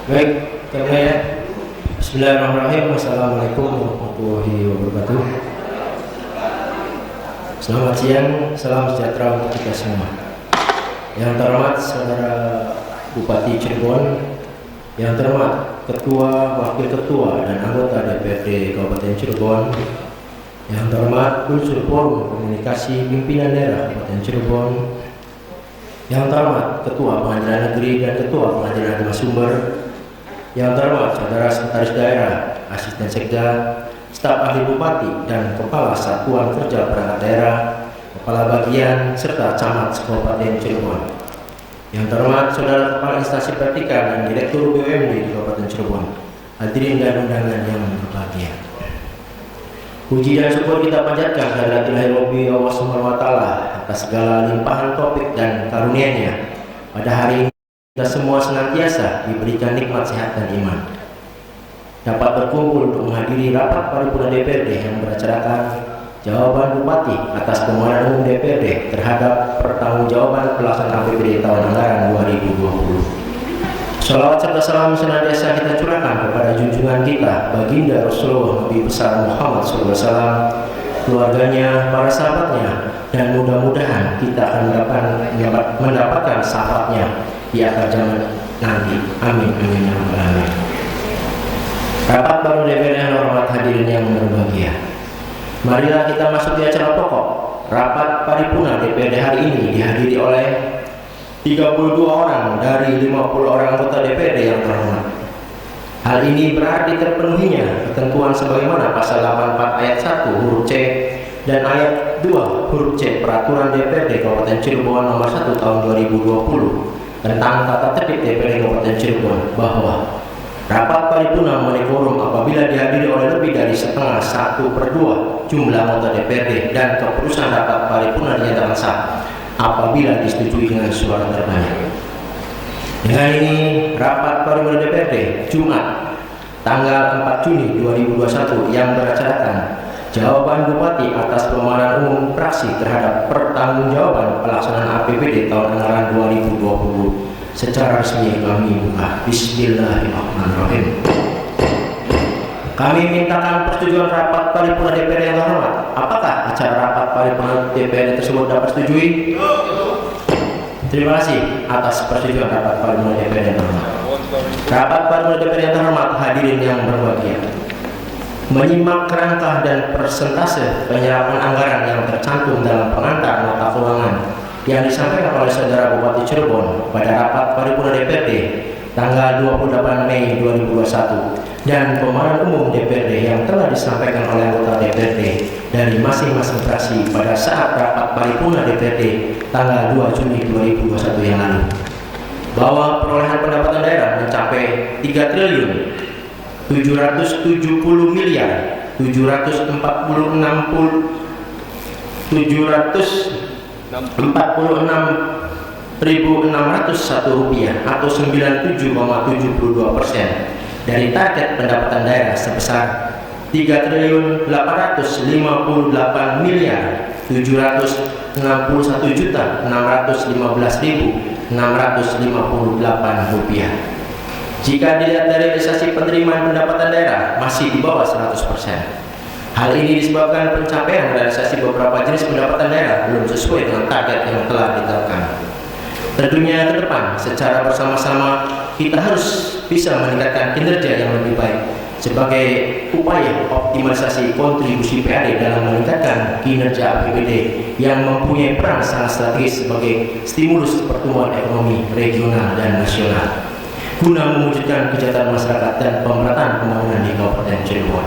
Baik, karena ya. Bismillahirrahmanirrahim. Assalamualaikum warahmatullahi wabarakatuh. Selamat siang, salam sejahtera untuk kita semua. Yang terhormat Saudara Bupati Cirebon, yang terhormat Ketua, Wakil Ketua, dan anggota DPRD Kabupaten Cirebon, yang terhormat Unsur Forum Komunikasi Pimpinan Daerah Kabupaten Cirebon, yang terhormat Ketua Pengadilan Negeri dan Ketua Pengadilan Agama Sumber, yang terhormat Saudara Sekretaris Daerah, Asisten Sekda, Staf Ahli Bupati, dan Kepala Satuan Kerja Perangkat Daerah, Kepala Bagian, serta Camat Kabupaten Cirebon. Yang terhormat Saudara Kepala Instansi Pertikal dan Direktur BUMD di Kabupaten Cirebon, hadirin dan undangan yang berbahagia. Puji dan syukur kita panjatkan kehadirat Ilahi Rabbi Allah Subhanahu wa Ta'ala atas segala limpahan taufik dan karunia-Nya. Pada hari ini kita semua senantiasa diberikan nikmat sehat dan iman, dapat berkumpul untuk menghadiri rapat paripurna DPRD yang beracarkan jawaban Bupati atas permohonan umum DPRD terhadap pertanggungjawaban pelaksanaan APBD tahun anggaran 2020. Shalawat serta salam senantiasa kita curahkan kepada junjungan kita Baginda Rasulullah Nabi besar Muhammad SAW, keluarganya, para sahabatnya, dan mudah-mudahan kita akan mendapatkan syafaatnya di akhir zaman nanti. Amin amin ya rabbal alamin. Rapat baru DPRD yang hormat hadirin yang berbahagia. Marilah kita masuk di acara pokok. Rapat paripurna DPRD hari ini dihadiri oleh 32 orang dari 50 orang anggota DPRD yang terhormat. Hal ini berarti terpenuhinya ketentuan sebagaimana pasal 84 ayat 1 huruf C dan ayat 2 huruf C Peraturan DPRD Kabupaten Cirebon nomor 1 tahun 2020 tentang tata tertib DPRD Kabupaten Cirebon, bahwa rapat paripurna memenuhi quorum apabila dihadiri oleh lebih dari setengah 1/2 jumlah anggota DPRD, dan keputusan rapat paripurna dinyatakan sah apabila disetujui dengan suara terbanyak. Dengan ini rapat paripurna DPRD Jumat tanggal 4 Juni 2021 yang beracarkan jawaban Bupati atas permohonan umum praksi terhadap pertanggungjawaban pelaksanaan APBD tahun anggaran 2020 secara resmi kami buka. Bismillahirrahmanirrahim. Kami mintakan persetujuan rapat paripurna DPRD yang terhormat. Apakah acara rapat paripurna DPRD tersebut dapat disetujui? Terima kasih atas persetujuan rapat paripurna DPRD yang terhormat. Rapat paripurna DPRD yang terhormat, hadirin yang berbahagia. Menyimak kerangka dan persentase penyerapan anggaran yang tercantum dalam pengantar nota keuangan yang disampaikan oleh Saudara Bupati Cirebon pada rapat paripurna DPRD tanggal 28 Mei 2021 dan permohonan umum DPRD yang telah disampaikan oleh anggota DPRD dari masing-masing fraksi pada saat rapat paripurna DPRD tanggal 2 Juni 2021 yang lalu, bahwa perolehan pendapatan daerah mencapai 3 triliun 770 miliar 746 rupiah atau 97,72% dari target pendapatan daerah sebesar 3 triliun 858 miliar 761.615.658 rupiah. Jika dilihat dari realisasi penerimaan pendapatan daerah masih di bawah 100%. Hal ini disebabkan pencapaian realisasi beberapa jenis pendapatan daerah belum sesuai dengan target yang telah ditetapkan. Tentunya ke depan secara bersama-sama kita harus bisa meningkatkan kinerja yang lebih baik sebagai upaya optimalisasi kontribusi PAD dalam meningkatkan kinerja APBD yang mempunyai peran sangat strategis sebagai stimulus pertumbuhan ekonomi regional dan nasional guna mewujudkan kesejahteraan masyarakat dan pemerataan pembangunan di Kabupaten Cirebon.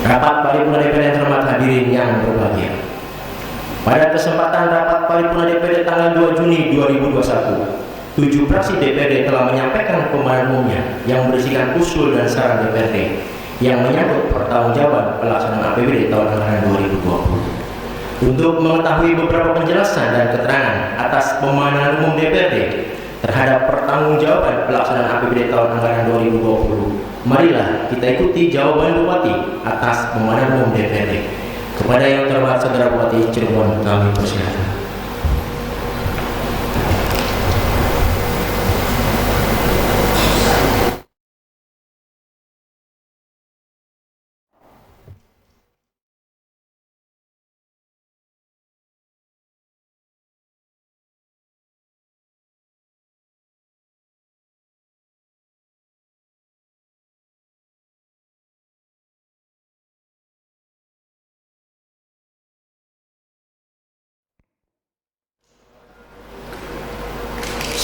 Rapat paripurna DPRD yang terhormat, hadirin yang berbahagia. Pada kesempatan rapat paripurna DPRD tanggal 2 Juni 2021, 7 fraksi DPRD telah menyampaikan permohonan umumnya yang berisikan usul dan saran DPRD yang menyangkut pertanggungjawaban pelaksanaan APBD tahun anggaran 2020. Untuk mengetahui beberapa penjelasan dan keterangan atas permohonan umum DPRD terhadap pertanggungjawaban pelaksanaan APBD tahun anggaran 2020, marilah kita ikuti jawaban Bupati atas permohonan umum DPRD. Kepada yang terhormat Saudara Bupati Cirebon, kami persilakan.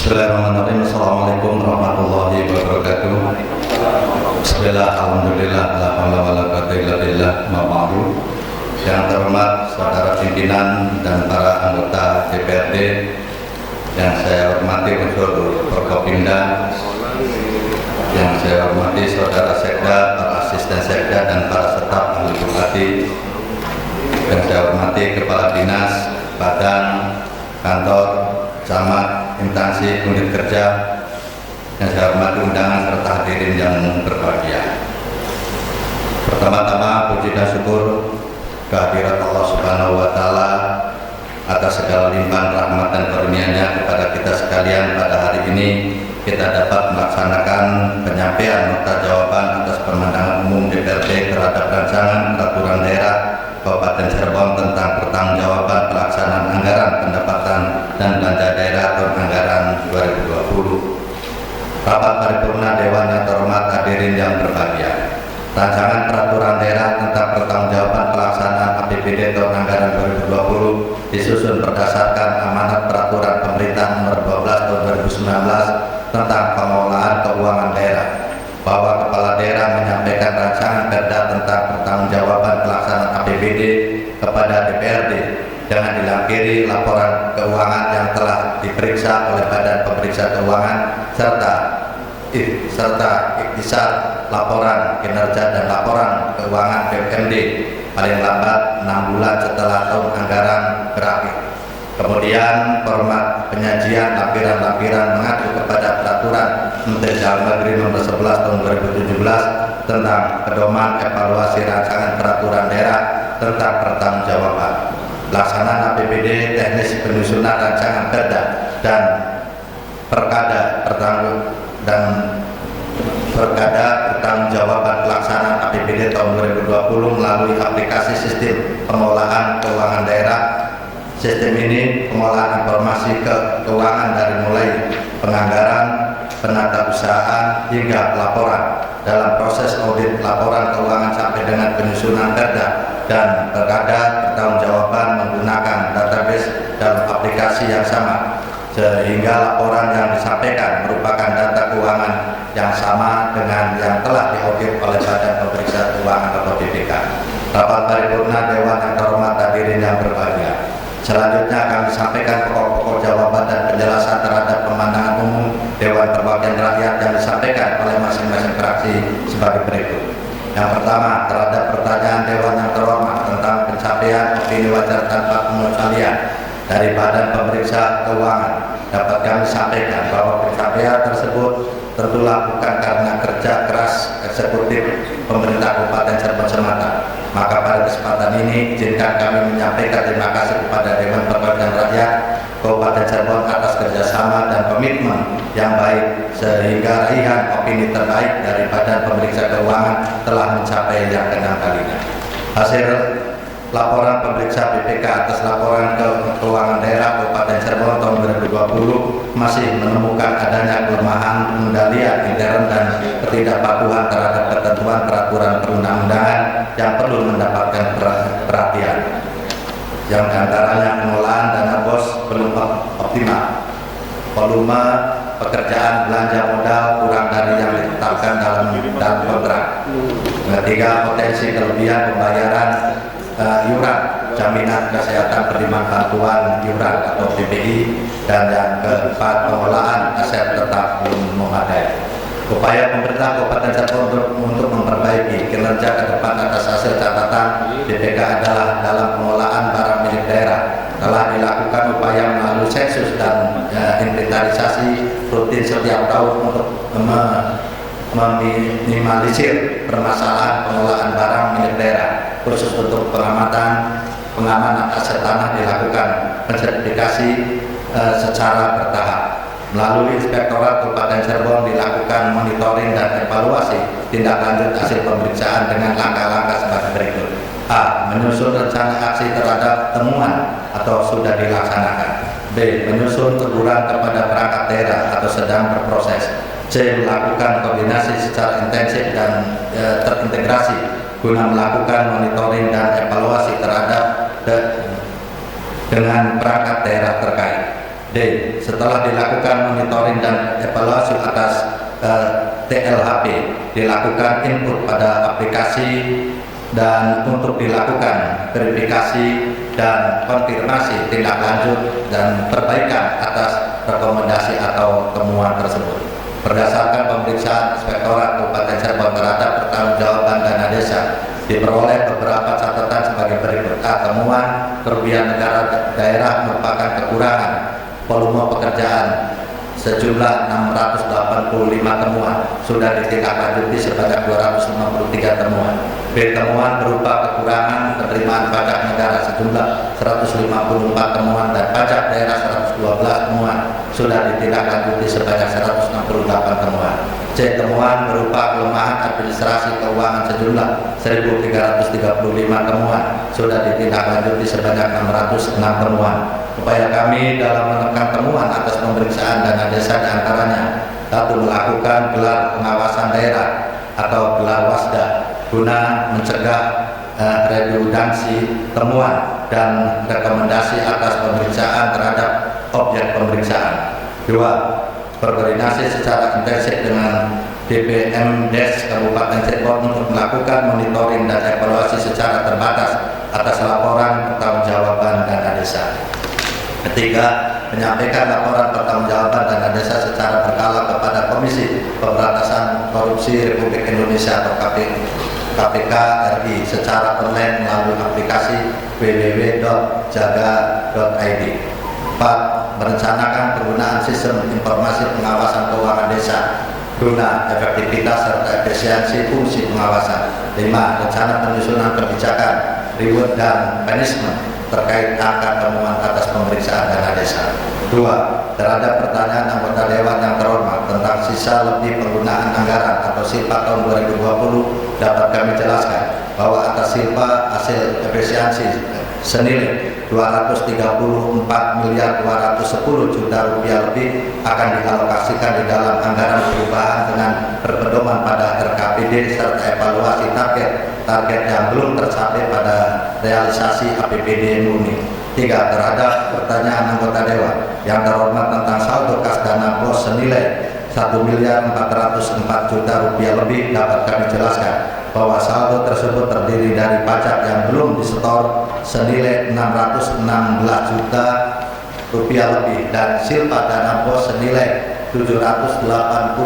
Bismillahirrahmanirrahim. Assalamualaikum warahmatullahi wabarakatuh. Bismillah, alhamdulillah, la haula wala quwwata illa billah, ma ba'du. Yang terhormat saudara pimpinan dan para anggota DPRD yang saya hormati unsur Forkopimda, yang saya hormati saudara Sekda, para asisten Sekda dan para staf ahli bupati, yang saya hormati kepala dinas, badan, kantor, camat, instansi, unit kerja, yang saya hormati undangan serta hadirin yang berbahagia. Pertama-tama puji dan syukur kehadirat Allah Subhanahu wa Ta'ala atas segala limpahan rahmat dan karunia-Nya kepada kita sekalian. Pada hari ini kita dapat melaksanakan penyampaian nota jawaban atas pemandangan umum DPRD terhadap rancangan peraturan daerah Kabupaten Cirebon tentang pertanggungjawaban pelaksanaan anggaran pendapatan dan belanja daerah tahun anggaran 2020. Rapat paripurna Dewan yang terhormat, hadirin yang berbahagia. Rancangan peraturan daerah tentang pertanggungjawaban pelaksanaan APBD tahun anggaran 2020 disusun berdasarkan amanat peraturan pemerintah nomor 12 tahun 2019 tentang pengelolaan keuangan daerah, bahwa kepala daerah menyampaikan rancangan perda tentang pertanggungjawaban pelaksanaan APBD kepada DPRD dengan dilampiri laporan keuangan yang telah diperiksa oleh Badan Pemeriksa Keuangan serta ikhtisar laporan kinerja dan laporan keuangan BPMD paling lambat 6 bulan setelah tahun anggaran berakhir. Kemudian format penyajian lampiran-lampiran mengacu kepada peraturan Menteri Dalam Negeri nomor 11 tahun 2017 tentang pedoman evaluasi rancangan peraturan daerah tentang pertanggungjawaban pelaksanaan APBD, teknis penyusunan rancangan perda dan perkada pertanggungjawaban pelaksanaan APBD tahun 2020 melalui aplikasi sistem pengelolaan keuangan daerah. Sistem ini pengolahan informasi keuangan dari mulai penganggaran, penatausahaan hingga laporan. Dalam proses audit laporan keuangan sampai dengan penyusunan perda dan perkada, pertanggungjawaban menggunakan database dalam aplikasi yang sama, sehingga laporan yang disampaikan merupakan data keuangan yang sama dengan yang telah diaudit oleh Badan Pemeriksa Keuangan atau BPK. Rapat paripurna Dewan yang terhormat, hadirin yang berbahagia. Selanjutnya kami sampaikan pokok-pokok jawaban dan penjelasan terhadap pemandangan umum Dewan Perwakilan Rakyat yang disampaikan oleh masing-masing fraksi sebagai berikut. Yang pertama, terhadap pertanyaan Dewan yang terhormat tentang pencapaian opini wajar tanpa pengecualian dari Badan Pemeriksa Keuangan, dapat kami sampaikan bahwa pencapaian tersebut tertulah bukan karena kerja keras eksekutif pemerintah Kabupaten Cirebon semata. Maka pada kesempatan ini izinkan kami menyampaikan terima kasih kepada Dewan Perwakilan Rakyat Kabupaten Cirebon atas kerjasama dan komitmen yang baik, sehingga raihan opini terbaik dari Badan Pemeriksa Keuangan telah mencapai yang ke-6 kalinya. Hasil laporan pemeriksa BPK atas laporan keuangan daerah Kabupaten Cirebon tahun 2020 masih menemukan adanya kelemahan pengendalian intern dan ketidakpatuhan terhadap ketentuan peraturan perundang-undangan yang perlu mendapatkan perhatian. Yang diantaranya pengelolaan dana BOS belum optimal, volume pekerjaan belanja modal kurang dari yang ditetapkan dalam kontrak. Ketiga, potensi kelebihan pembayaran iuran jaminan kesehatan penerimaan bantuan iuran atau PBI, dan yang keempat, pengelolaan aset tetap belum memadai. Upaya pemerintah Kabupaten Cirebon untuk memperbaiki kinerja ke depan atas hasil catatan BPK adalah dalam pengelolaan barang milik daerah. Telah dilakukan upaya melalui sensus dan inventarisasi rutin setiap tahun untuk meminimalisir permasalahan pengelolaan barang milik daerah. Khusus untuk pengamanan aset tanah dilakukan pensertifikasi secara bertahap. Melalui Inspektorat Kabupaten Cirebon dilakukan monitoring dan evaluasi tindak lanjut hasil pemeriksaan dengan langkah-langkah sebagai berikut. A. Menyusun rencana aksi terhadap temuan atau sudah dilaksanakan. B. Menyusun teguran kepada perangkat daerah atau sedang berproses. C. Melakukan koordinasi secara intensif dan terintegrasi guna melakukan monitoring dan evaluasi terhadap dengan perangkat daerah terkait. D. Setelah dilakukan monitoring dan evaluasi atas TLHP, dilakukan input pada aplikasi dan untuk dilakukan verifikasi dan konfirmasi tindak lanjut dan perbaikan atas rekomendasi atau temuan tersebut. Berdasarkan pemeriksaan Inspektorat Kabupaten Cirebon terhadap pertanggungjawaban dana desa, diperoleh beberapa catatan sebagai berikut. A. Temuan kerugian negara daerah merupakan kekurangan volume pekerjaan sejumlah 685 temuan, sudah ditindaklanjuti sebanyak 253 temuan. B. Temuan berupa kekurangan penerimaan pajak negara sejumlah 154 temuan dan pajak daerah 112 temuan, sudah ditindaklanjuti sebanyak 168 temuan. C. Temuan berupa kelemahan administrasi keuangan sejumlah 1.335 temuan, sudah ditindaklanjuti sebanyak 606 temuan. Upaya kami dalam menekan temuan atas pemeriksaan dana desa diantaranya: 1. Melakukan gelar pengawasan daerah atau gelar wasda guna mencegah redundansi temuan dan rekomendasi atas pemeriksaan terhadap objek pemeriksaan. 2. Berkoordinasi secara intensif dengan DPMDes Kabupaten Cirebon untuk melakukan monitoring dan evaluasi secara terbatas atas laporan pertanggungjawaban dana desa. 3. Menyampaikan laporan pertanggungjawaban dana desa secara berkala kepada Komisi Pemberantasan Korupsi Republik Indonesia atau KPK RI secara online melalui aplikasi www.jaga.id. 4. Merencanakan penggunaan sistem informasi pengawasan keuangan desa guna efektivitas serta efisiensi fungsi pengawasan. 5. Rencana penyusunan kebijakan, reward dan punishment terkait angka temuan atas pemeriksaan dana desa. 2. Terhadap pertanyaan anggota Dewan yang terhormat tentang sisa lebih penggunaan anggaran atau SILPA tahun 2020, dapat kami jelaskan bahwa atas SILPA hasil efisiensi senilai 234.210 juta rupiah lebih akan dialokasikan di dalam anggaran perubahan dengan berpedoman pada RKPD serta evaluasi target yang belum tercapai pada realisasi APBD murni. 3. Terhadap pertanyaan anggota Dewan yang terhormat tentang saldo kas dana BOS senilai 1.404 juta rupiah lebih, dapat kami jelaskan bahwa saldo tersebut terdiri dari pajak yang belum disetor senilai 616 juta rupiah lebih dan SILPA dana BOS senilai 788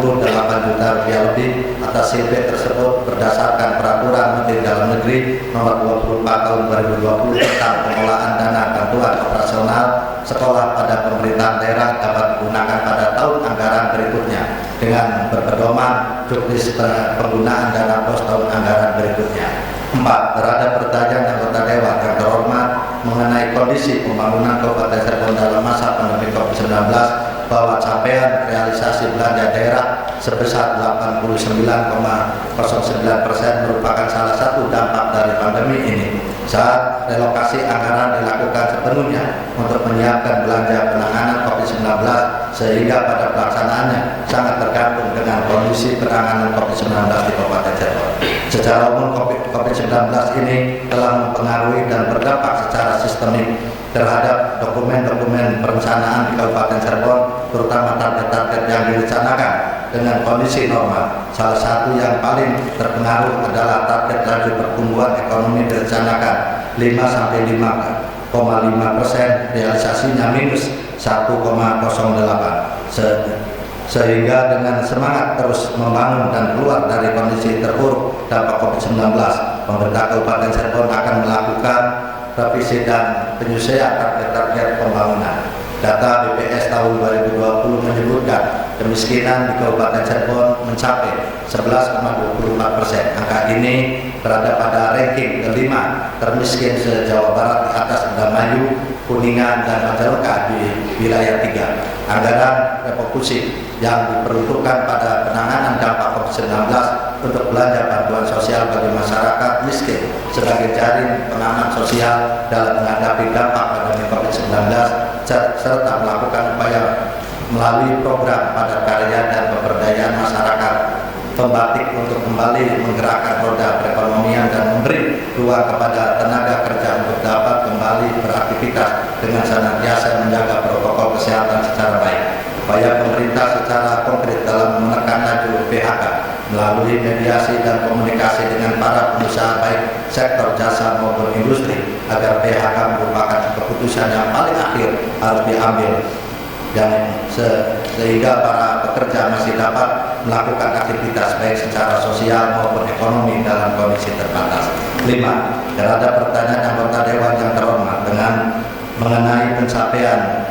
juta rupiah lebih. Atas SILP tersebut berdasarkan Peraturan Menteri Dalam Negeri Nomor 24 Tahun 2020 tentang pengelolaan dana bantuan operasional sekolah pada pemerintahan daerah dapat digunakan pada tahun anggaran berikutnya dengan berpedoman juknis penggunaan dana BOS tahun anggaran berikutnya. 4. Terhadap pertanyaan anggota Dewan yang terhormat mengenai kondisi pembangunan Kabupaten Cirebon dalam masa pandemi COVID-19, bahwa capaian realisasi belanja daerah sebesar 89,09% merupakan salah satu dampak dari pandemi ini. Saat relokasi anggaran dilakukan sepenuhnya untuk menyiapkan belanja penanganan COVID-19, sehingga pada pelaksanaannya sangat tergantung dengan kondisi penanganan COVID-19 di Kabupaten Cirebon. Secara umum COVID-19 ini telah mempengaruhi dan berdampak secara sistemik terhadap dokumen-dokumen perencanaan di Kabupaten Cirebon, terutama target-target yang direncanakan dengan kondisi normal. Salah satu yang paling terpengaruh adalah target laju pertumbuhan ekonomi direncanakan 5-5,5%, realisasinya minus 1,08%. Sehingga dengan semangat terus membangun dan keluar dari kondisi terpuruk dampak COVID-19, pemerintah Kabupaten Cirebon akan melakukan revisi dan penyusunan target-target pembangunan. Data BPS tahun 2020 menyebutkan kemiskinan di Kabupaten Cirebon mencapai 11,24%. Angka ini berada pada ranking kelima termiskin se-Jawa Barat di atas Indramayu, Kuningan, dan Majalengka di wilayah 3. Anggaran refocusing yang diperuntukkan pada penanganan dampak COVID-19 untuk belanja bantuan sosial bagi masyarakat miskin sebagai jaring pengaman sosial dalam menghadapi dampak pandemi COVID-19 serta melakukan upaya melalui program padat karya dan pemberdayaan masyarakat pembatik untuk kembali menggerakkan roda perekonomian dan memberi ruang kepada tenaga kerja untuk dapat kembali beraktivitas dengan senantiasa menjaga protokol kesehatan secara baik. Upaya pemerintah secara konkret dalam menekan laju PHK melalui mediasi dan komunikasi dengan para pengusaha baik sektor jasa maupun industri agar PHK merupakan keputusan yang paling akhir harus diambil sehingga para pekerja masih dapat melakukan aktivitas baik secara sosial maupun ekonomi dalam kondisi terbatas. 5. Terhadap pertanyaan anggota Dewan yang terhormat mengenai pencapaian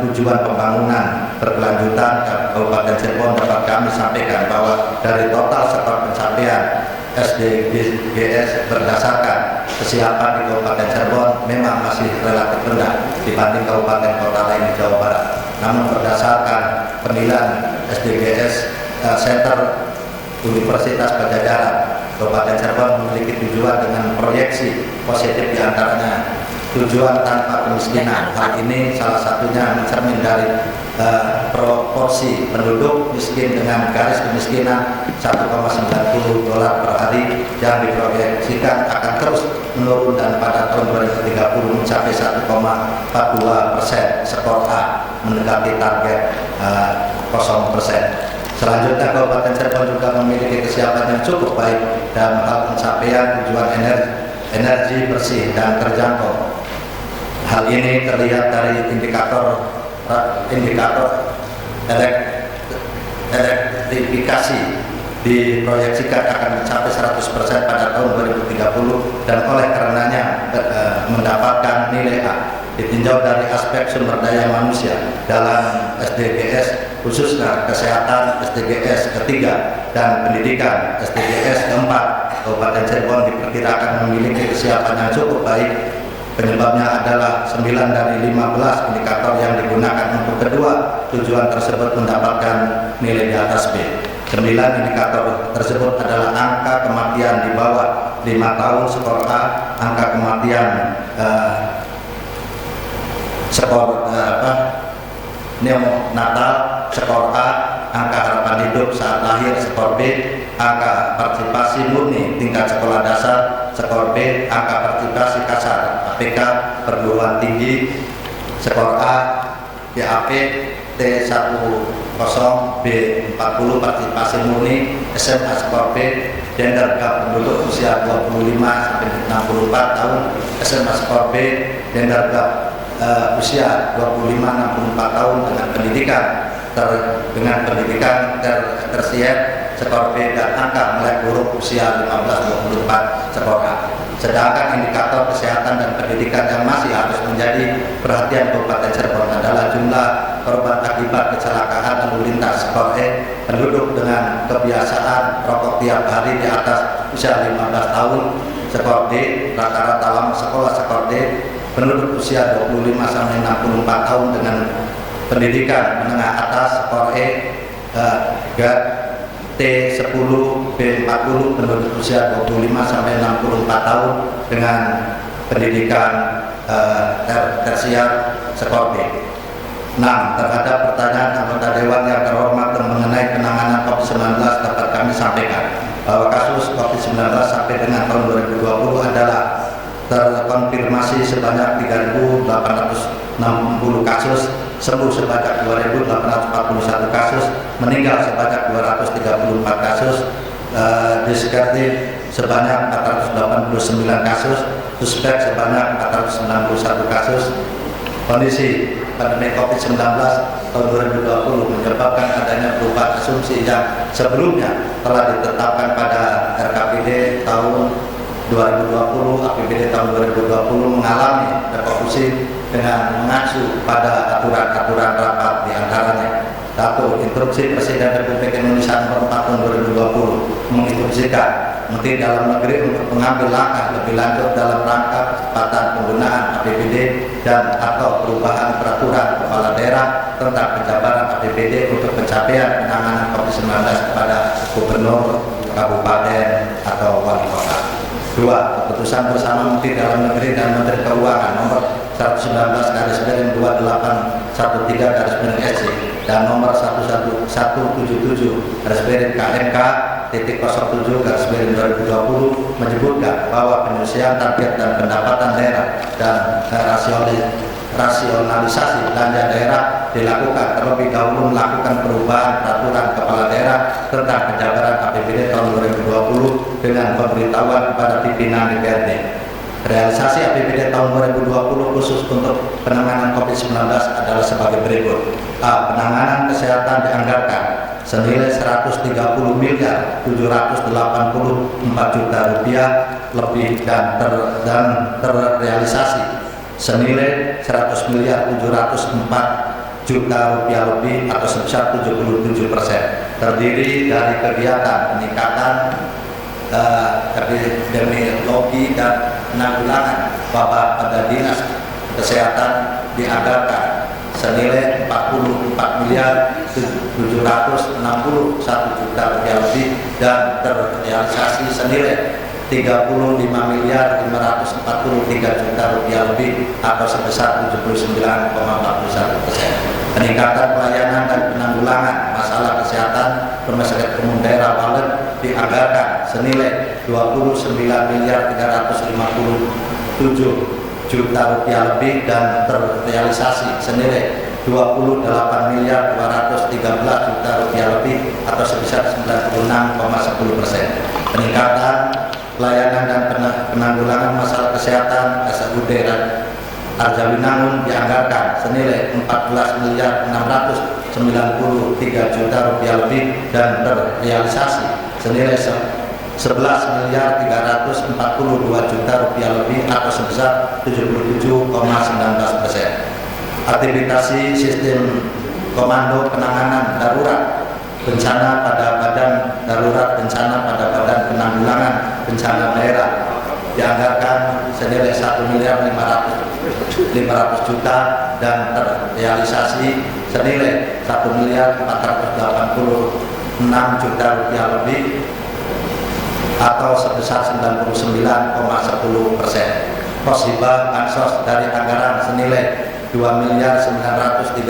tujuan pembangunan berkelanjutan Kabupaten Cirebon, dapat kami sampaikan bahwa dari total skor pencapaian SDGs berdasarkan kesiapan di Kabupaten Cirebon memang masih relatif rendah dibanding kabupaten kota lain di Jawa Barat. Namun berdasarkan penilaian SDGs Center Universitas Pajajaran, Kabupaten Cirebon memiliki tujuan dengan proyeksi positif, diantaranya tujuan tanpa kemiskinan. Hal ini salah satunya mencermin dari proporsi penduduk miskin dengan garis kemiskinan $1,90 per hari yang diproyeksikan akan terus menurun dan pada tahun 2030 mencapai 1,42%, skor A, mendekati target 0%. Selanjutnya, Kabupaten Cirebon juga memiliki kesiapan yang cukup baik dalam hal pencapaian tujuan energi bersih dan terjangkau. Hal ini terlihat dari indikator elektrifikasi diproyeksikan akan mencapai 100% pada tahun 2030 dan oleh karenanya mendapatkan nilai A. Ditinjau dari aspek sumber daya manusia dalam SDGs khususnya kesehatan SDGs ketiga dan pendidikan SDGs keempat, Kabupaten Cirebon diperkirakan memiliki kesiapan yang cukup baik. Penyebabnya adalah 9 dari 15 indikator yang digunakan untuk kedua tujuan tersebut mendapatkan nilai di atas B. 9 indikator tersebut adalah angka kematian di bawah 5 tahun skor A, angka kematian skor neonatal skor A, angka harapan hidup saat lahir skor B, angka partisipasi murni tingkat sekolah dasar skor B, angka partisipasi kasar APK perguruan tinggi skor A, GAP T10 B40 partisipasi murni SMA skor B, gender gap penduduk usia 25 sampai 64 tahun SMA skor B, gender gap usia 25-64 tahun dengan pendidikan tersier skor B dan angka melek buruk usia 15-24 skor A. Sedangkan indikator kesehatan dan pendidikan yang masih harus menjadi perhatian Kabupaten Cirebon adalah jumlah korban akibat kecelakaan lalu lintas skor E, penduduk dengan kebiasaan rokok tiap hari di atas usia 15 tahun skor D, rata-rata lama sekolah skor D, penduduk usia 25 sampai 64 tahun dengan pendidikan menengah atas skor E, T10 B40 penduduk usia 25 sampai 64 tahun dengan pendidikan tersier skor B. 6. Terhadap pertanyaan anggota Dewan yang terhormat mengenai penanganan COVID-19 dapat kami sampaikan bahwa kasus COVID-19 sampai dengan tahun 2020 adalah terkonfirmasi sebanyak 3.860 kasus, sembuh sebanyak 2.841 kasus, meninggal sebanyak 234 kasus, diskredit sebanyak 489 kasus, suspek sebanyak 491 kasus. Kondisi pandemi COVID-19 tahun 2020 menyebabkan adanya perubahan asumsi yang sebelumnya telah ditetapkan pada RKPD tahun 2020, APBD tahun 2020 mengalami refocusing dengan mengacu pada aturan-aturan rapat di antaranya. 1. Instruksi Presiden Republik Indonesia nomor 4 tahun 2020 menginstruksikan Menteri Dalam Negeri untuk mengambil langkah lebih lanjut dalam rangka percepatan penggunaan APBD dan atau perubahan peraturan kepala daerah tentang penjabaran APBD untuk pencapaian penanganan COVID-19 kepada gubernur, kabupaten atau wali kota. 2. Keputusan bersama Menteri Dalam Negeri dan Menteri Keuangan nomor 119/2813/SC dan nomor 1119 177/KMK titik 07/2020 menyebutkan bahwa penyelesaian target dan pendapatan daerah dan rasionalisasi belanja daerah dilakukan terlebih dahulu melakukan perubahan peraturan kepala daerah tentang penjabaran APBD tahun 2020 dengan pemberitahuan kepada pimpinan DPRD. Realisasi APBD tahun 2020 khusus untuk penanganan COVID-19 adalah sebagai berikut. A. Penanganan kesehatan dianggarkan senilai 130.784 juta rupiah lebih dan terrealisasi senilai 100.704 juta rupiah lebih atau sebesar 77%. Terdiri dari kegiatan peningkatan epidemiologi dan penanggulangan wabah pada dinas kesehatan dianggarkan senilai 44.761 juta rupiah lebih dan terrealisasi senilai 35.543 juta rupiah lebih atau sebesar 79,41%. Peningkatan pelayanan dan penanggulangan masalah kesehatan Rumah Sakit Umum Daerah Walet dianggarkan senilai 29.357 juta rupiah lebih dan terrealisasi senilai 28.213 juta rupiah lebih atau sebesar 96,10%. Peningkatan pelayanan dan penanggulangan masalah kesehatan SUD Arjawinangun dianggarkan senilai 14.693 juta rupiah lebih dan terrealisasi senilai 11.342 juta rupiah lebih atau sebesar 77,19%. Aktivitas sistem komando penanganan darurat bencana pada Badan Darurat Bencana pada Badan Penanggulangan Bencana Daerah dianggarkan senilai 1.500 juta dan terrealisasi senilai 1.486 juta rupiah lebih atau sebesar 99,10%. Pos hibah bansos dari anggaran senilai 2.937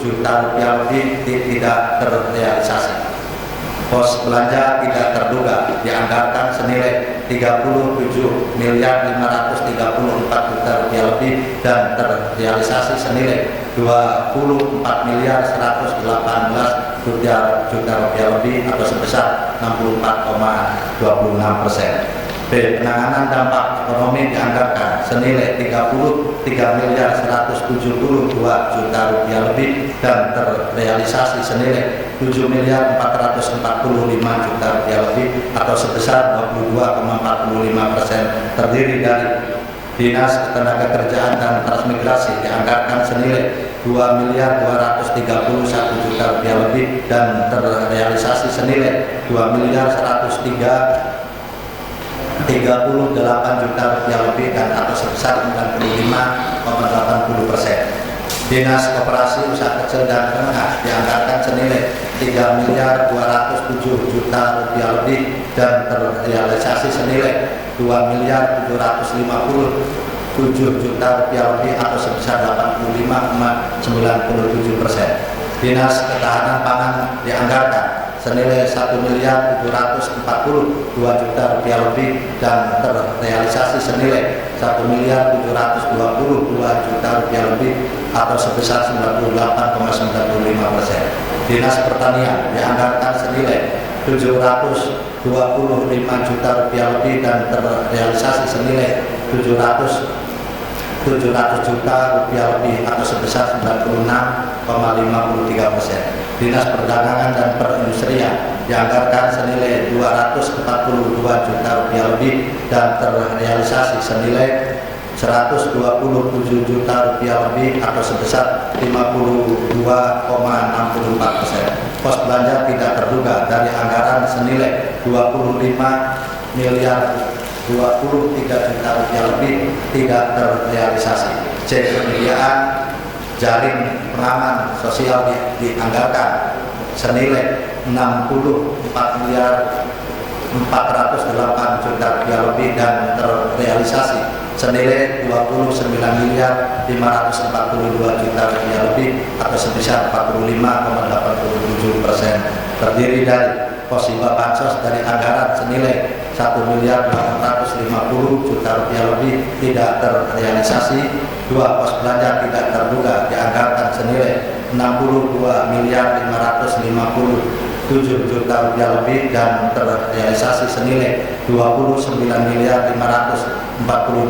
juta rupiah lebih tidak terrealisasi. Pos belanja tidak terduga dianggarkan senilai 37.534 juta rupiah lebih dan terrealisasi senilai 24.118 juta rupiah lebih atau sebesar 64,26%. B. Penanganan dampak ekonomi dianggarkan senilai 33.172 juta rupiah lebih dan terrealisasi senilai 7.445 juta rupiah lebih atau sebesar 22,45%. Terdiri dari Dinas Ketenagakerjaan dan Transmigrasi dianggarkan senilai 2.231 juta rupiah lebih dan terrealisasi senilai 2.138 juta rupiah lebih dan atau sebesar 95,80%. Dinas Koperasi Usaha Kecil dan Menengah dianggarkan senilai 3.207 juta rupiah lebih dan terrealisasi senilai 2.757 juta rupiah lebih atau sebesar 85,97%. Dinas Ketahanan Pangan dianggarkan senilai 1.742 juta rupiah lebih dan terrealisasi senilai 1.722 juta rupiah lebih atau sebesar 98,95%. Dinas Pertanian dianggarkan senilai 725 juta rupiah lebih dan terrealisasi senilai 700 juta rupiah lebih atau sebesar 96,53%. Dinas Perdagangan dan Perindustrian dianggarkan senilai 242 juta rupiah lebih dan terrealisasi senilai 127 juta rupiah lebih atau sebesar 52,64%. Pos belanja tidak terduga dari anggaran senilai 25.023 juta rupiah lebih tidak terrealisasi. C. Penyediaan jaring pengaman sosial dianggarkan senilai 64.408 juta rupiah lebih dan terrealisasi senilai 29.542 juta rupiah lebih atau sebesar 45,87%, terdiri dari pos hibah bansos dari anggaran senilai 1.850 juta rupiah lebih tidak terrealisasi. 2. Pos belanja tidak terduga dianggarkan senilai 62.557 juta rupiah lebih dan terrealisasi senilai 29.542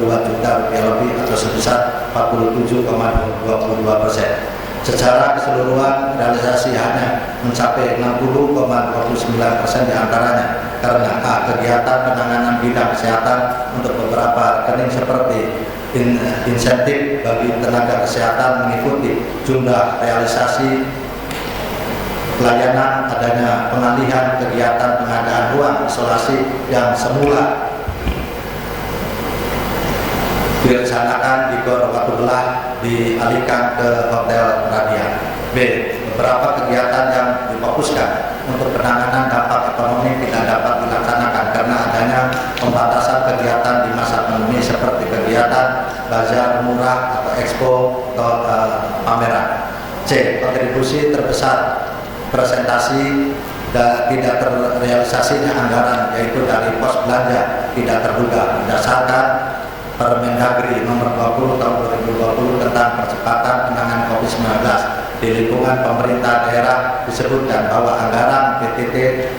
juta rupiah lebih atau sebesar 47,22%. Secara keseluruhan realisasi hanya mencapai 60,29% diantaranya karena kegiatan penanganan bidang kesehatan untuk beberapa rekening seperti insentif bagi tenaga kesehatan mengikuti jumlah realisasi pelayanan, adanya pengalihan kegiatan pengadaan ruang isolasi yang semula direncanakan di Gor Watu Belah dialihkan ke Hotel Radian. B. Beberapa kegiatan yang difokuskan untuk penanganan dampak ekonomi tidak dapat dilaksanakan karena adanya pembatasan kegiatan di masa pandemi seperti kegiatan bazar murah atau expo atau pameran. C. Kontribusi terbesar presentasi dan tidak terrealisasinya anggaran yaitu dari pos belanja tidak terduga berdasarkan Permendagri nomor 20 tahun 2020 tentang percepatan penanganan COVID-19. Di lingkungan pemerintah daerah disebutkan bahwa anggaran PTT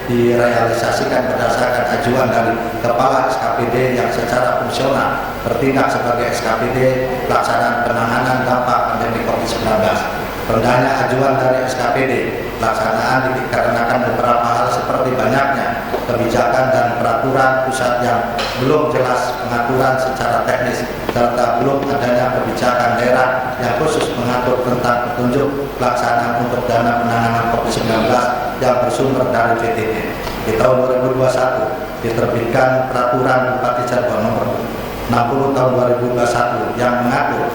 direalisasikan berdasarkan ajuan dari Kepala SKPD yang secara fungsional bertindak sebagai SKPD pelaksanaan penanganan dampak pandemi COVID-19. Rendahnya ajuan dari SKPD pelaksanaan dikarenakan beberapa hal seperti banyaknya kebijakan dan peraturan pusat yang belum jelas pengaturan secara teknis serta belum adanya kebijakan daerah yang khusus mengatur tentang petunjuk pelaksanaan untuk dana penanganan COVID-19 yang bersumber dari PTT. Di tahun 2021 diterbitkan peraturan Bupati Cirebon nomor 60 tahun 2021 yang mengatur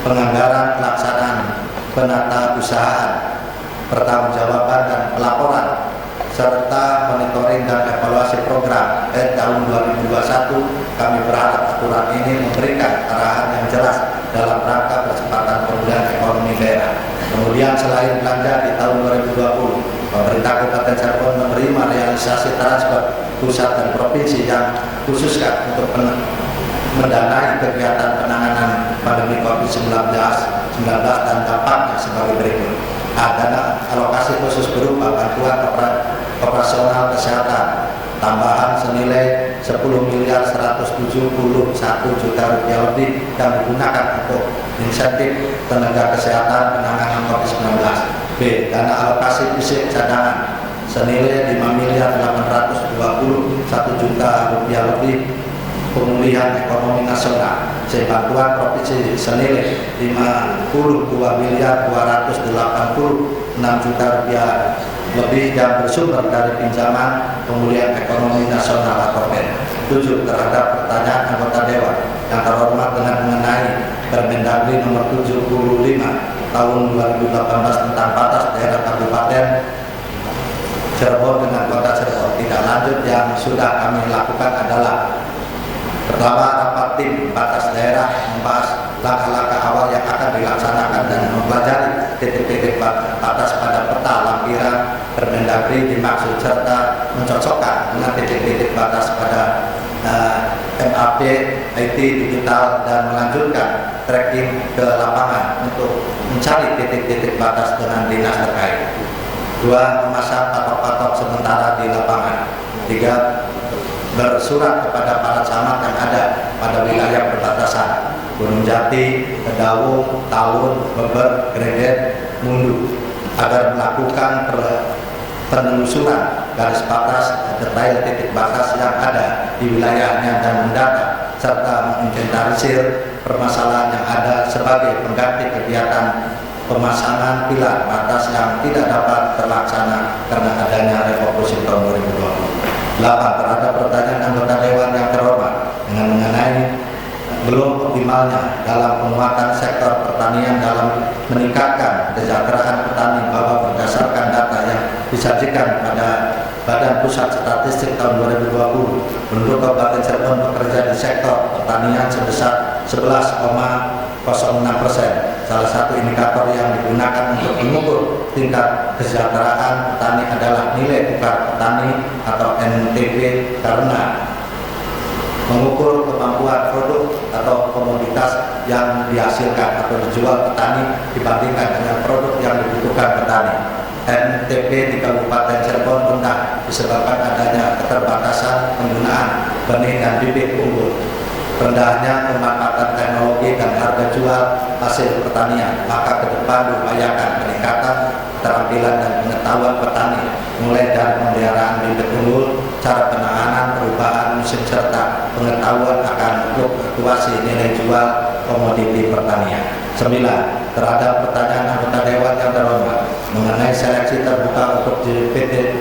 penganggaran pelaksanaan penata usahaan, pertanggungjawaban dan pelaporan serta monitoring dan evaluasi program tahun 2021. Kami berharap aturan ini memberikan arahan yang jelas dalam rangka percepatan pemulihan ekonomi daerah. Kemudian selain belanja di tahun 2020, pemerintah Kabupaten Cirebon menerima realisasi transfer pusat dan provinsi yang khususkan untuk mendanai kegiatan penanganan pandemi COVID-19 dan dampaknya sebagai berikut. Dana alokasi khusus berupa bantuan operasional kesehatan tambahan senilai 10.171 juta rupiah lebih yang digunakan untuk insentif tenaga kesehatan penanganan COVID-19. B. Dana alokasi fisik cadangan senilai 5.821 juta rupiah lebih pemulihan ekonomi nasional. C. Bantuan provinsi senilai 52.286 juta rupiah lebih yang bersumber dari pinjaman pemulihan ekonomi nasional atau PEN. 7. Terhadap pertanyaan anggota Dewan yang terhormat dengan mengenai Permendagri nomor 75 tahun 2018 tentang batas daerah Kabupaten Cirebon dengan Kota Cirebon. Tidak lanjut yang sudah kami lakukan adalah: pertama, rapat tim batas daerah membahas langkah-langkah awal yang akan dilaksanakan dan mempelajari titik-titik batas pada peta lampiran Permendagri dimaksud serta mencocokkan dengan titik-titik batas pada MAP, IT, digital dan melanjutkan tracking ke lapangan untuk mencari titik-titik batas dengan dinas terkait. 2. Memasang patok-patok sementara di lapangan. 3. Bersurat kepada para camat yang ada pada wilayah perbatasan Gunung Jati, Kedawung, Talun, Beber, Greget, Mundu agar melakukan penelusuran garis batas detail titik batas yang ada di wilayahnya dan mendata serta menginventarisir permasalahan yang ada sebagai pengganti kegiatan pemasangan pilar batas yang tidak dapat terlaksana karena adanya refocusing tahun 2020. 8. Terhadap pertanyaan anggota Dewan yang terhormat dengan mengenai belum optimalnya dalam penguatan sektor pertanian dalam meningkatkan kesejahteraan petani bahwa berdasarkan data yang disajikan pada Badan Pusat Statistik tahun 2020, penduduk Kabupaten Cirebon bekerja di sektor pertanian sebesar 11,06%. Salah satu indikator yang digunakan untuk mengukur tingkat kesejahteraan petani adalah nilai tukar petani atau NTP, karena mengukur kemampuan produk atau komoditas yang dihasilkan atau dijual petani dibandingkan dengan produk yang dibutuhkan petani. NTP di Kabupaten Cirebon rendah disebabkan adanya keterbatasan penggunaan benih dan bibit unggul, rendahnya pemanfaatan teknologi dan harga jual hasil pertanian. Maka ke depan diupayakan peningkatan keterampilan dan pengetahuan petani, mulai dari pemeliharaan bibit unggul, cara penanganan perubahan musim, serta pengetahuan akan fluktuasi nilai jual komoditi pertanian. 9. Terhadap pertanyaan anggota Dewan yang terhormat mengenai seleksi terbuka untuk JPT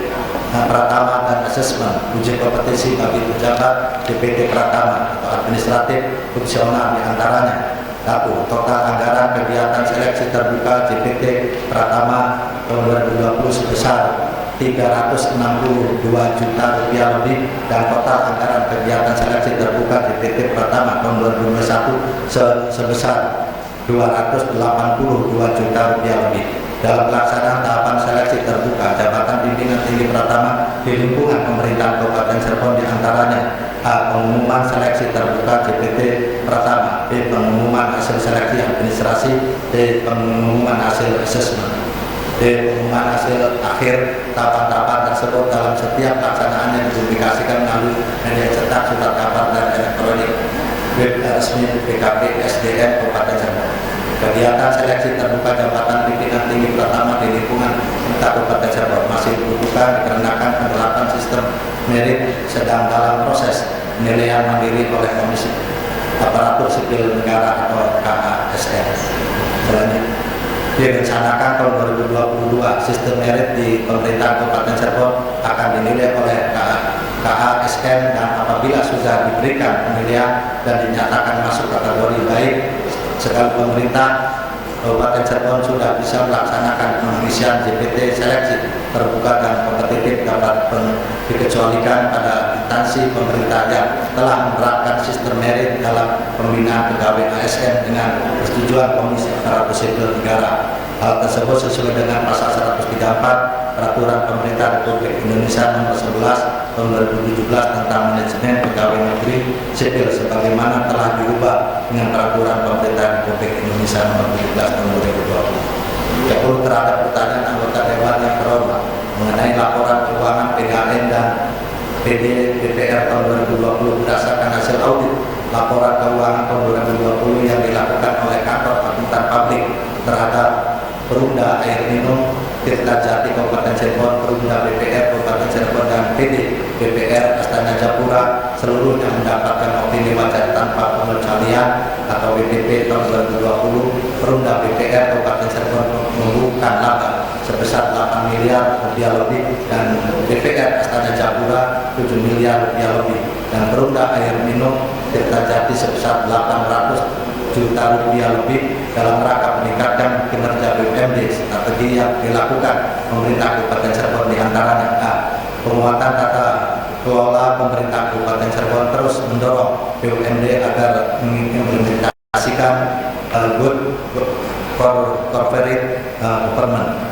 Pratama dan asesmen uji kompetisi bagi pejabat JPT Pratama atau administratif fungsional, diantaranya: 1. Total anggaran kegiatan seleksi terbuka JPT Pratama tahun 2020 sebesar Rp362 juta lebih, dan total anggaran kegiatan seleksi terbuka JPT Pratama tahun 2021 sebesar Rp282 juta lebih. Dalam pelaksanaan tahapan seleksi terbuka jabatan pimpinan tinggi Pratama di lingkungan pemerintahan Kabupaten Cirebon, diantaranya: A. Pengumuman seleksi terbuka JPT Pratama, B. Pengumuman hasil seleksi administrasi, D. Pengumuman hasil asesmen, D. Pengumuman hasil akhir tahapan-tahapan tersebut. Dalam setiap pelaksanaannya dipublikasikan melalui media cetak, surat kabar, dan elektronik, web resmi BKP SDM Kabupaten Cirebon. Kegiatan seleksi terbuka jabatan pimpinan tinggi Pratama di lingkungan Kabupaten Cirebon masih dibutuhkan dikarenakan penerapan sistem merit sedang dalam proses penilaian mandiri oleh Komisi Aparatur Sipil Negara atau KASN. Selanjutnya, direncanakan tahun 2022 sistem merit di pemerintahan Kabupaten Cirebon akan dinilai oleh KASN, dan apabila sudah diberikan penilaian dan dinyatakan masuk kategori baik, sekali pemerintah Kabupaten Cirebon sudah bisa melaksanakan pengisian JPT seleksi terbuka dan kompetitif, dapat dikecualikan pada instansi pemerintah yang telah menerapkan sistem merit dalam pembinaan pegawai ASN dengan persetujuan Komisi Aparatur Sipil Negara. Hal tersebut sesuai dengan pasal 134 Peraturan Pemerintah Republik Indonesia Nomor 11 Tahun 2017 tentang manajemen pegawai negeri sipil, sebagaimana telah diubah dengan Peraturan Pemerintah Republik Indonesia Nomor 17 Tahun 2020. 10. Terhadap pertanyaan anggota Dewan yang terhormat mengenai laporan keuangan PGN dan PD DPR tahun 2020 berdasarkan hasil audit laporan keuangan tahun 2020 yang dilakukan oleh kantor akuntan publik terhadap Perumda Air Minum Tirta Jati Kabupaten Cirebon, Perumda BPR Kabupaten Cirebon, dan PD BPR Astana Japura, seluruhnya mendapatkan opini wajar tanpa pengecualian atau WTP tahun 2020. Perumda BPR Kabupaten Cirebon membukukan laba sebesar 8 miliar rupiah lebih, dan BPR Astana Japura 7 miliar rupiah lebih, dan Perumda Air Minum Tirta Jati sebesar 800 juta rupiah lebih, dalam rangka meningkatkan kinerja BUMD. Strategi yang dilakukan pemerintah Kabupaten Cirebon diantaranya: A. Penguatan tata kelola pemerintah Kabupaten Cirebon, terus mendorong BUMD agar mengimplementasikan good corporate governance.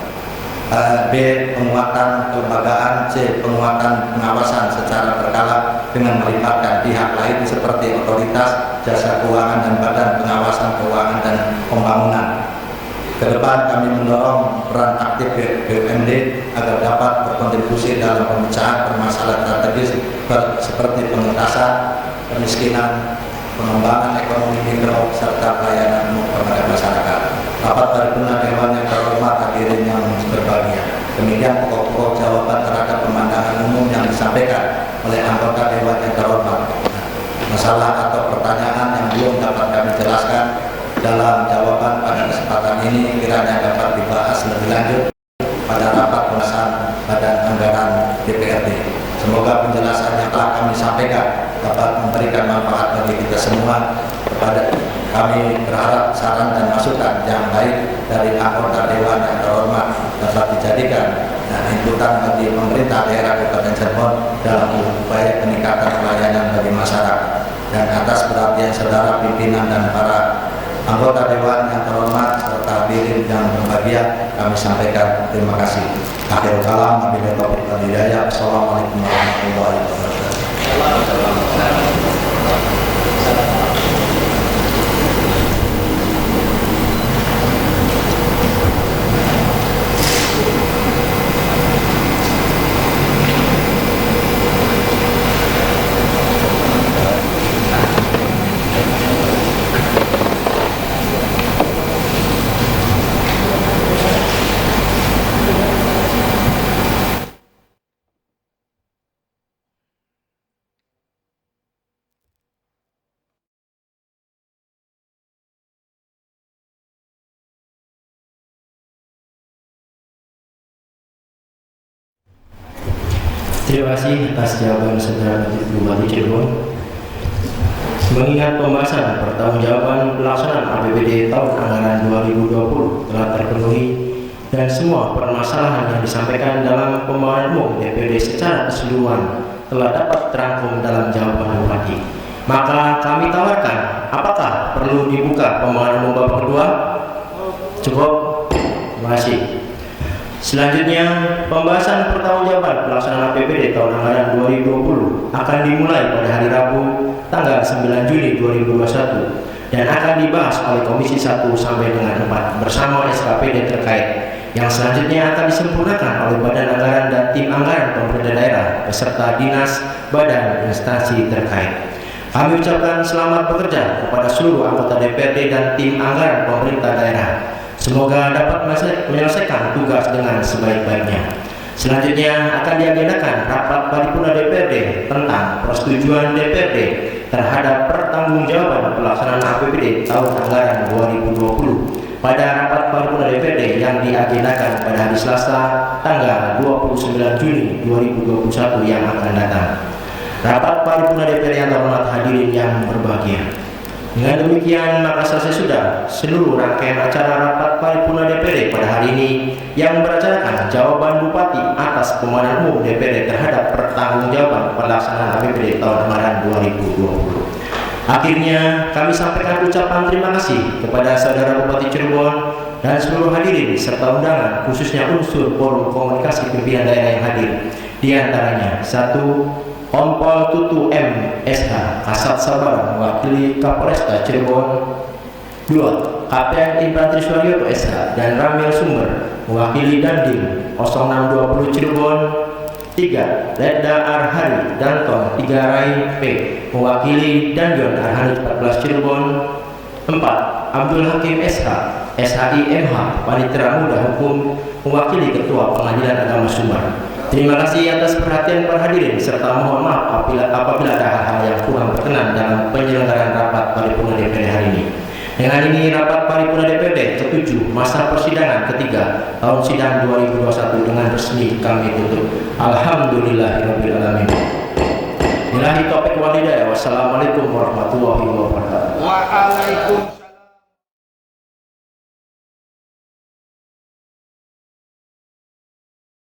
B. Penguatan kelembagaan. C. Penguatan pengawasan secara berkala dengan melibatkan pihak lain seperti otoritas jasa keuangan dan badan pengawasan keuangan dan pembangunan. Kedepan kami mendorong peran aktif BUMD agar dapat berkontribusi dalam pemecahan permasalahan strategis seperti pengentasan kemiskinan, pengembangan ekonomi mikro, serta pelayanan umum kepada masyarakat. Rapat paripurna Dewan yang terhormat, hadirin yang berbahagia. Demikian pokok-pokok jawaban terhadap pemandangan umum yang disampaikan oleh anggota Dewan yang terhormat. Masalah atau pertanyaan yang belum dapat kami jelaskan dalam jawaban pada kesempatan ini kiranya dapat dibahas lebih lanjut pada rapat pembahasan Badan Anggaran DPRD. Semoga penjelasan yang telah kami sampaikan dapat memberikan manfaat bagi kita semua. Kepada kami berharap saran dan masukan yang baik dari anggota Dewan yang terhormat dapat dijadikan dan inputan bagi pemerintah daerah Kabupaten Cirebon dalam upaya peningkatan pelayanan bagi masyarakat. Dan atas perhatian saudara pimpinan dan para anggota Dewan yang terhormat serta hadirin yang berbahagia, kami sampaikan terima kasih. Akhirul kalam, wabillahi taufiq wal hidayah. Assalamualaikum warahmatullahi wabarakatuh. Terima kasih atas jawaban saudara Bupati Cirebon. Mengingat pembahasan pertanggungjawaban pelaksanaan APBD tahun anggaran 2020 telah terpenuhi dan semua permasalahan yang disampaikan dalam pembahasan umum DPRD secara keseluruhan telah dapat terangkum dalam jawaban Bupati, maka kami tawarkan, apakah perlu dibuka pembahasan umum babak kedua? Cukup? Terima kasih. Selanjutnya, pembahasan pertanggungjawaban pelaksanaan APBD tahun anggaran 2020 akan dimulai pada hari Rabu tanggal 9 Juli 2021 dan akan dibahas oleh Komisi 1 sampai dengan 4 bersama SKPD terkait, yang selanjutnya akan disempurnakan oleh Badan Anggaran dan Tim Anggaran Pemerintah Daerah beserta dinas, badan, instansi terkait. Kami ucapkan selamat bekerja kepada seluruh anggota DPRD dan tim anggaran pemerintah daerah. Semoga dapat menyelesaikan tugas dengan sebaik-baiknya. Selanjutnya akan diagendakan rapat paripurna DPRD tentang persetujuan DPRD terhadap pertanggungjawaban pelaksanaan APBD tahun anggaran 2020 pada rapat paripurna DPRD yang diagendakan pada hari Selasa tanggal 29 Juni 2021 yang akan datang. Rapat paripurna DPRD yang terhormat, hadirin yang berbahagia. Dengan demikian, maka selesai sudah seluruh rangkaian acara rapat paripurna DPRD pada hari ini yang membicarakan jawaban Bupati atas pembahasan umum DPRD terhadap pertanggungjawaban pelaksanaan APBD tahun anggaran 2020. Akhirnya, kami sampaikan ucapan terima kasih kepada saudara Bupati Cirebon dan seluruh hadirin serta undangan, khususnya unsur forum komunikasi pimpinan daerah yang hadir. Di antaranya 1. Kompol Tutu M. SH, Kasat Sabara, mewakili Kapolresta Cirebon. 2. Kapten Infantri Suharyoto SH dan Ramil Sumber, mewakili Dandim 0620 Cirebon. 3. Letda Arhari Danton 3 Rai P, mewakili Danjon Arhani 14 Cirebon. 4. Abdul Hakim SH, SHI MH, Panitera Muda Hukum, mewakili Ketua Pengadilan Agama Sumbar. Terima kasih atas perhatian para hadirin serta mohon maaf apabila ada hal-hal yang kurang berkenan dalam penyelenggaraan rapat paripurna DPRD hari ini. Dengan ini rapat paripurna DPRD ke-7 masa persidangan ketiga tahun sidang 2021 dengan resmi kami tutup. Alhamdulillahirabbil alamin. Billahi taufiq wal hidayah. Wassalamualaikum warahmatullahi wabarakatuh. Waalaikumsalam.